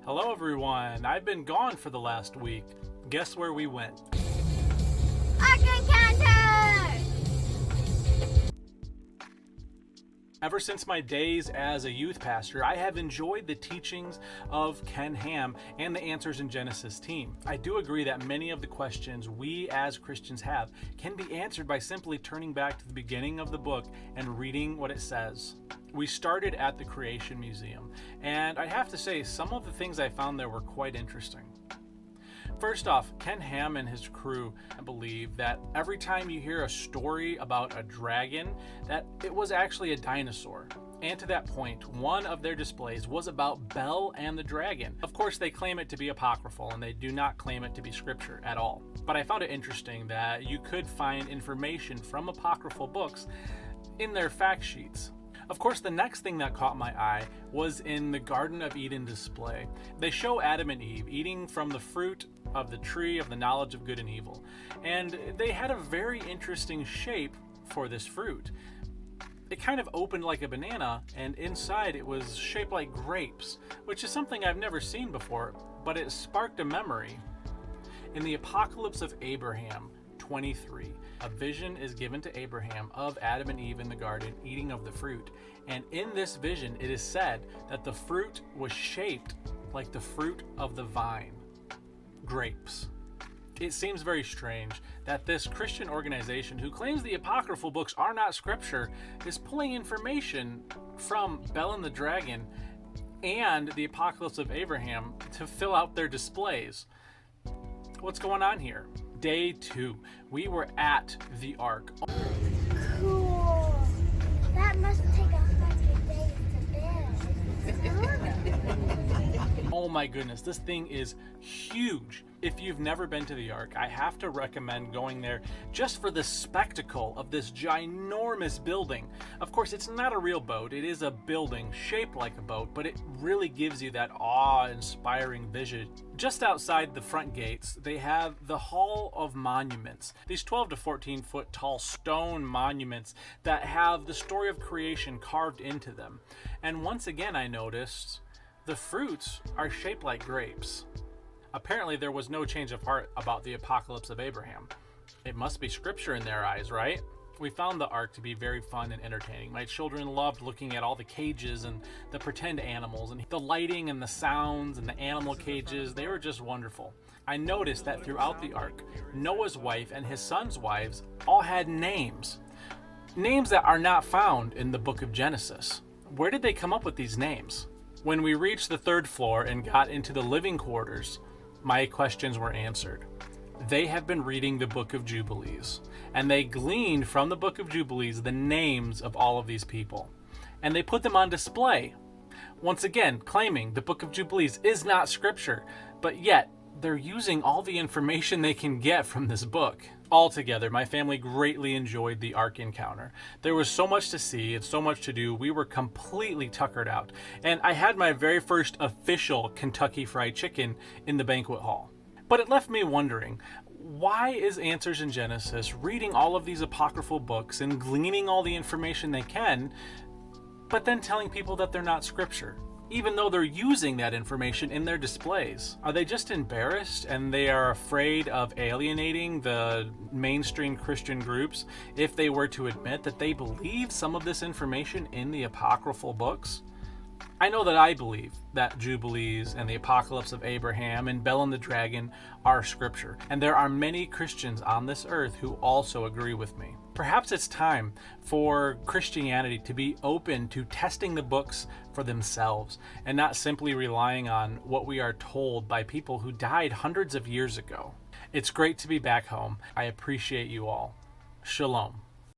Hello everyone, I've been gone for the last week. Guess where we went? Ark Encounter! Ever since my days as a youth pastor, I have enjoyed the teachings of Ken Ham and the Answers in Genesis team. I do agree that many of the questions we as Christians have can be answered by simply turning back to the beginning of the book and reading what it says. We started at the Creation Museum, and I have to say some of the things I found there were quite interesting. First off, Ken Ham and his crew believe that every time you hear a story about a dragon, that it was actually a dinosaur. And to that point, one of their displays was about Bel and the dragon. Of course, they claim it to be apocryphal, and they do not claim it to be scripture at all. But I found it interesting that you could find information from apocryphal books in their fact sheets. Of course, the next thing that caught my eye was in the Garden of Eden display. They show Adam and Eve eating from the fruit of the tree of the knowledge of good and evil. And they had a very interesting shape for this fruit. It kind of opened like a banana, and inside it was shaped like grapes, which is something I've never seen before, but it sparked a memory. In the Apocalypse of Abraham 23, a vision is given to Abraham of Adam and Eve in the garden eating of the fruit. And in this vision, it is said that the fruit was shaped like the fruit of the vine, grapes. It seems very strange that this Christian organization who claims the apocryphal books are not scripture is pulling information from Bel and the Dragon and the Apocalypse of Abraham to fill out their displays. What's going on here? Day 2, we were at the Ark. Cool. That must take 100 days to build. Oh my goodness, this thing is huge. If you've never been to the Ark, I have to recommend going there just for the spectacle of this ginormous building. Of course, it's not a real boat. It is a building shaped like a boat, but it really gives you that awe-inspiring vision. Just outside the front gates, they have the Hall of Monuments. These 12 to 14 foot tall stone monuments that have the story of creation carved into them. And once again, I noticed the fruits are shaped like grapes. Apparently, there was no change of heart about the Apocalypse of Abraham. It must be scripture in their eyes, right? We found the Ark to be very fun and entertaining. My children loved looking at all the cages and the pretend animals and the lighting and the sounds and the animal cages. They were just wonderful. I noticed that throughout the Ark, Noah's wife and his son's wives all had names. Names that are not found in the book of Genesis. Where did they come up with these names? When we reached the 3rd floor and got into the living quarters, my questions were answered. They have been reading the book of Jubilees, and they gleaned from the book of Jubilees the names of all of these people, and they put them on display. Once again, claiming the book of Jubilees is not scripture, but yet they're using all the information they can get from this book. Altogether, my family greatly enjoyed the Ark Encounter. There was so much to see and so much to do. We were completely tuckered out. And I had my very first official Kentucky Fried Chicken in the Banquet Hall. But it left me wondering, why is Answers in Genesis reading all of these apocryphal books and gleaning all the information they can, but then telling people that they're not scripture? Even though they're using that information in their displays. Are they just embarrassed and they are afraid of alienating the mainstream Christian groups if they were to admit that they believe some of this information in the apocryphal books? I know that I believe that Jubilees and the Apocalypse of Abraham and Bel and the Dragon are scripture, and there are many Christians on this earth who also agree with me. Perhaps it's time for Christianity to be open to testing the books for themselves and not simply relying on what we are told by people who died hundreds of years ago. It's great to be back home. I appreciate you all. Shalom.